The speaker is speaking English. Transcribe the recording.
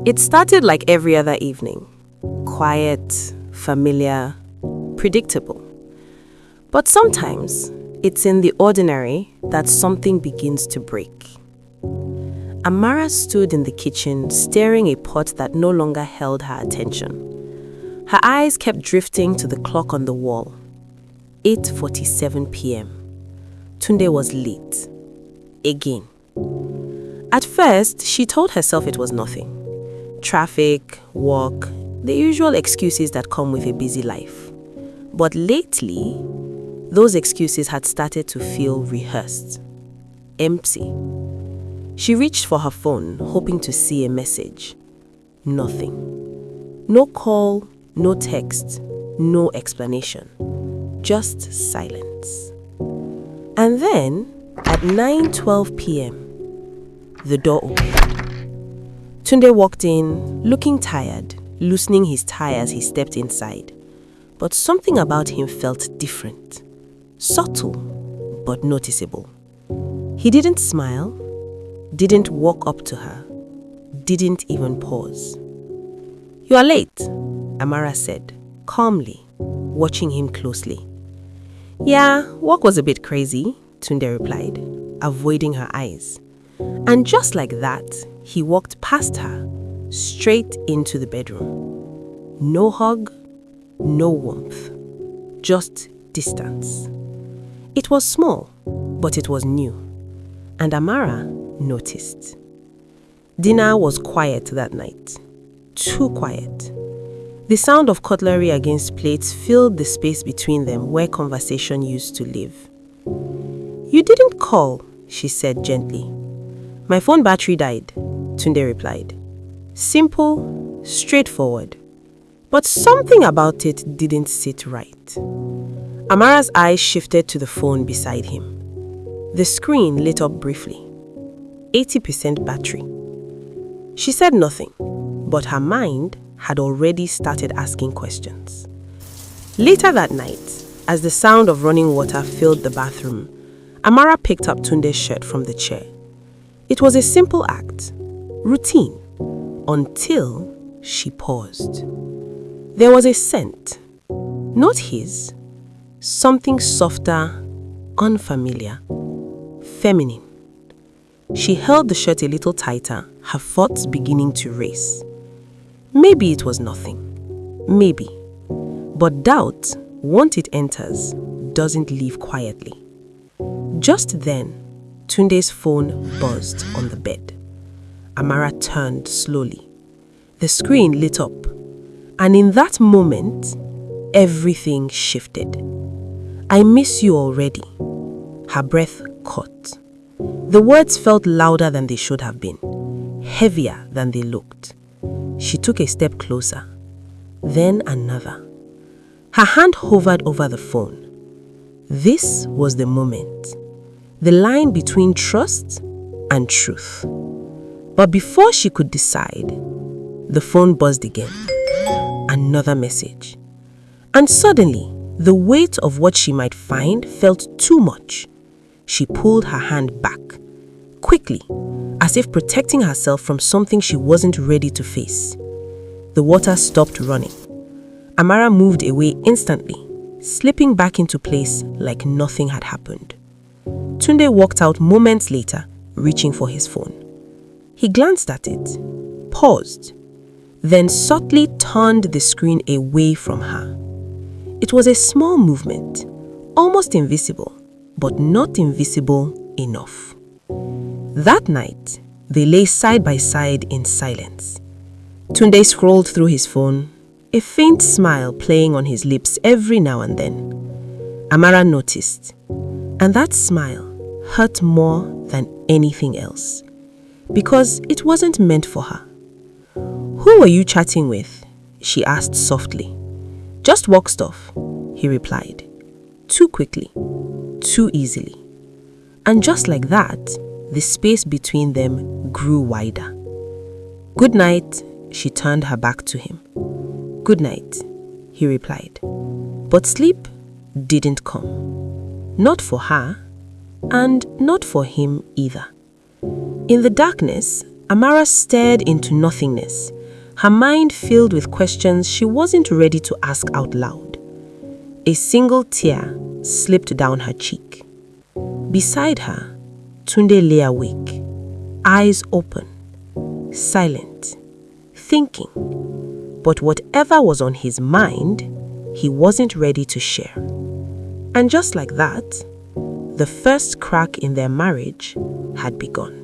It started like every other evening. Quiet, familiar, predictable. But sometimes, it's in the ordinary that something begins to break. Amara stood in the kitchen, staring at a pot that no longer held her attention. Her eyes kept drifting to the clock on the wall. 8:47 p.m. Tunde was late. Again. At first, she told herself it was nothing. Traffic, work, the usual excuses that come with a busy life. But lately, those excuses had started to feel rehearsed. Empty. She reached for her phone, hoping to see a message. Nothing. No call, no text, no explanation. Just silence. And then, at 9:12 p.m., the door opened. Tunde walked in, looking tired, loosening his tie as he stepped inside. But something about him felt different. Subtle, but noticeable. He didn't smile, didn't walk up to her, didn't even pause. "You are late," Amara said, calmly, watching him closely. "Yeah, work was a bit crazy," Tunde replied, avoiding her eyes. And just like that, he walked past her, straight into the bedroom. No hug, no warmth, just distance. It was small, but it was new, and Amara noticed. Dinner was quiet that night. Too quiet. The sound of cutlery against plates filled the space between them where conversation used to live. "You didn't call," she said gently. "My phone battery died," Tunde replied. Simple, straightforward. But something about it didn't sit right. Amara's eyes shifted to the phone beside him. The screen lit up briefly. 80% battery. She said nothing, but her mind had already started asking questions. Later that night, as the sound of running water filled the bathroom, Amara picked up Tunde's shirt from the chair. It was a simple act, routine, until she paused. There was a scent, not his, something softer, unfamiliar, feminine. She held the shirt a little tighter, her thoughts beginning to race. Maybe it was nothing. Maybe. But doubt, once it enters, doesn't leave quietly. Just then, Tunde's phone buzzed on the bed. Amara turned slowly. The screen lit up, and in that moment, everything shifted. "I miss you already." Her breath caught. The words felt louder than they should have been, heavier than they looked. She took a step closer, then another. Her hand hovered over the phone. This was the moment, the line between trust and truth. But before she could decide, the phone buzzed again. Another message. And suddenly, the weight of what she might find felt too much. She pulled her hand back, quickly, as if protecting herself from something she wasn't ready to face. The water stopped running. Amara moved away instantly, slipping back into place like nothing had happened. Tunde walked out moments later, reaching for his phone. He glanced at it, paused, then subtly turned the screen away from her. It was a small movement, almost invisible, but not invisible enough. That night, they lay side by side in silence. Tunde scrolled through his phone, a faint smile playing on his lips every now and then. Amara noticed, and that smile hurt more than anything else, because it wasn't meant for her. "Who were you chatting with?" she asked softly. "Just work stuff," he replied. Too quickly, too easily. And just like that, the space between them grew wider. "Good night," she turned her back to him. "Good night," he replied. But sleep didn't come. Not for her, and not for him either. In the darkness, Amara stared into nothingness, her mind filled with questions she wasn't ready to ask out loud. A single tear slipped down her cheek. Beside her, Tunde lay awake, eyes open, silent, thinking. But whatever was on his mind, he wasn't ready to share. And just like that, the first crack in their marriage had begun.